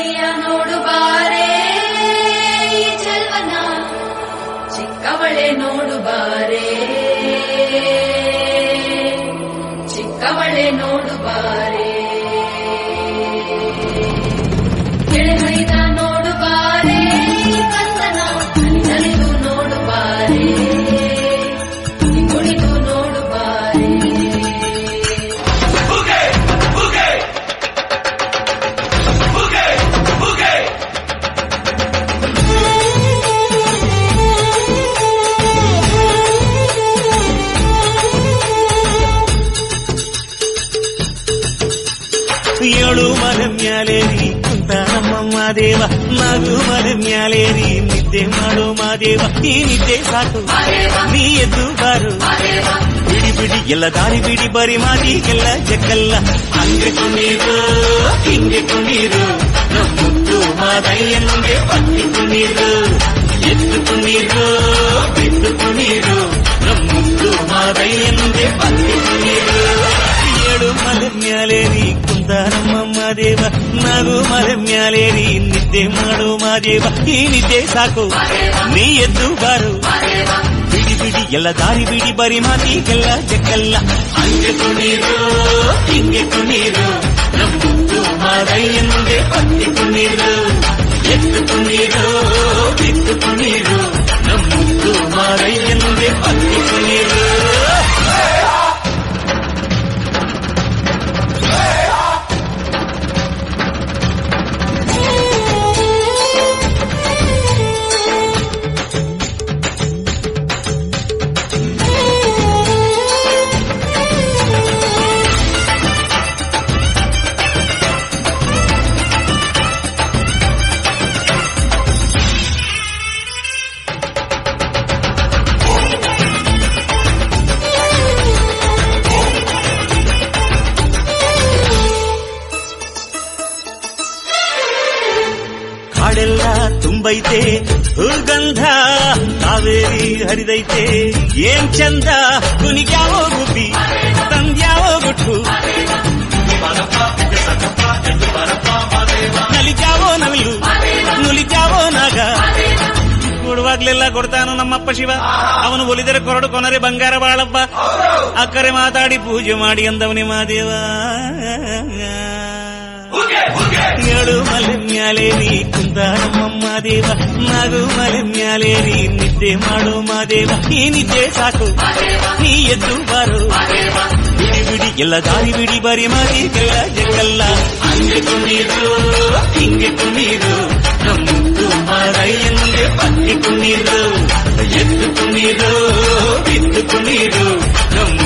ಚೆಲುವಯ್ಯ ನೋಡು ಬಾರೆ ಈ ಚೆಲ್ವನ ಚಿಕ್ಕವಳೆ ನೋಡು ಬಾರೆ ಚಿಕ್ಕವಳೆ ನೋಡು ಬಾರೆ ಎಳೆಮೈದ ನೋಡು ಬಾರೆ ಕಂದನ ನಲಿದು ನೋಡು ಬಾರೆ ಕುಣಿದು ನೋಡು ಬಾರೆ ಏಳು ಮಲೆ ಮ್ಯಾಲೇರಿ ಕುಂತ ನಮ್ಮ ಮಾದೇವ ನಾಗು ಮಲೆ ಮ್ಯಾಲೇರಿ ನಿದ್ದೆ ಮಾಡು ಮಾದೇವ ಈ ನಿದ್ದೆ ಸಾಕು ನೀ ಎದ್ದು ಬಾರು ಬಿಡಿ ಬಿಡಿ ಎಲ್ಲ ದಾರಿ ಬಿಡಿ ಬರಿ ಮಾದಿಗೆಲ್ಲ ಜಕ್ಕಲ್ಲ ಹಂಗೆ ಕುಣೀರು ಹಿಂಗೆ ಕುಣೀರು ನಮ್ಮುತ್ತು ಮಾದಯ್ಯನಿಗೆ ಪಟ್ಟಿ ಕುಣೀರು ಎದ್ದು ಕುಣೀರು ಬಿದ್ದು ಕುಣೀರು ನಮ್ಮುತ್ತು ಮಾದಯ್ಯನಿಗೆ ಪಟ್ಟಿ ಕುಣೀರು ಏಳು ಮಲೆ ಮ್ಯಾಲೇರಿ ಕುಂತ ನಮ್ಮ ಮಾದೇವ ನಾಗು ಮಲೆ ಮ್ಯಾಲೇರಿ ನಿದ್ದೆ ಮಾಡು ಮಾದೇವ ಈ ನಿದ್ದೆ ಸಾಕು ನೀ ಎದ್ದು ಬಾರು ಬಿಡಿ ಬಿಡಿ ಎಲ್ಲ ದಾರಿ ಬಿಡಿ ಬರಿ ಮಾತಿಗೆಲ್ಲ ಜಕ್ಕಲ್ಲ ಹಂಗೆ ಕುಣೀರು ಹಿಂಗೆ ಕುಣೀರು ನಮ್ಮುತ್ತು ಮಾದಯ್ಯನಿಗೆ ಪಟ್ಟಿ ಕುಣೀರು ಎದ್ದು ಕುಣೀರು ಬಿದ್ದು ಕುಣೀರು ನಮ್ಮುತ್ತು ಮಾದಯ್ಯನಿಗೆ ಪಟ್ಟಿ ಕುಣೀರು ಕಾಡೆಲ್ಲ ತುಂಬೈತೆ ಹೂಗಂಧ ಕಾವೇರಿ ಹರಿದೈತೆ ಏನ್ ಚಂದ ಕುನಿಗ್ಯಾವೋ ಗುಬ್ಬಿ ತಂದ್ಯಾವೋ ಗುಟ್ಟು ನಲಿಗ್ಯಾವೋ ನವಿಲು ನುಲಿಗ್ಯಾವೋ ನಾಗ ಕೊಡುವಾಗ್ಲೆಲ್ಲ ಕೊಡ್ತಾನು ನಮ್ಮಪ್ಪ ಶಿವ ಅವನು ಒಲಿದರೆ ಕೊರಡು ಕೊನರೆ ಬಂಗಾರ ಬಾಳಪ್ಪ ಅಕ್ಕರೆ ಮಾತಾಡಿ ಪೂಜೆ ಮಾಡಿ ಅಂದವನಿ ಮಾದೇವ ಏಳು ಮಲೆ ಮ್ಯಾಲೇರಿ ಕುಂತ ನಮ್ಮ ಮಾದೇವ ನಾಗು ಮಲೆ ಮ್ಯಾಲೇರಿ ನಿದ್ದೆ ಮಾಡು ಮಾದೇವ ಈ ನಿದ್ದೆ ಸಾಕು ನೀ ಎದ್ದು ಬಾರು ಬಿಡಿ ಬಿಡಿ ಎಲ್ಲ ದಾರಿ ಬಿಡಿ ಬರಿ ಮಾದಿಗೆಲ್ಲ ಜಕ್ಕಲ್ಲ ಹಂಗೆ ಕುಣೀರು ಹಿಂಗೆ ಕುಣೀರು ನಮ್ಮುತ್ತು ಮಾದಯ್ಯನಿಗೆ ಪಟ್ಟಿ ಕುಣೀರು ಎದ್ದು ಕುಣೀರು ಬಿದ್ದು ಕುಣೀರು ನಮ್ಮ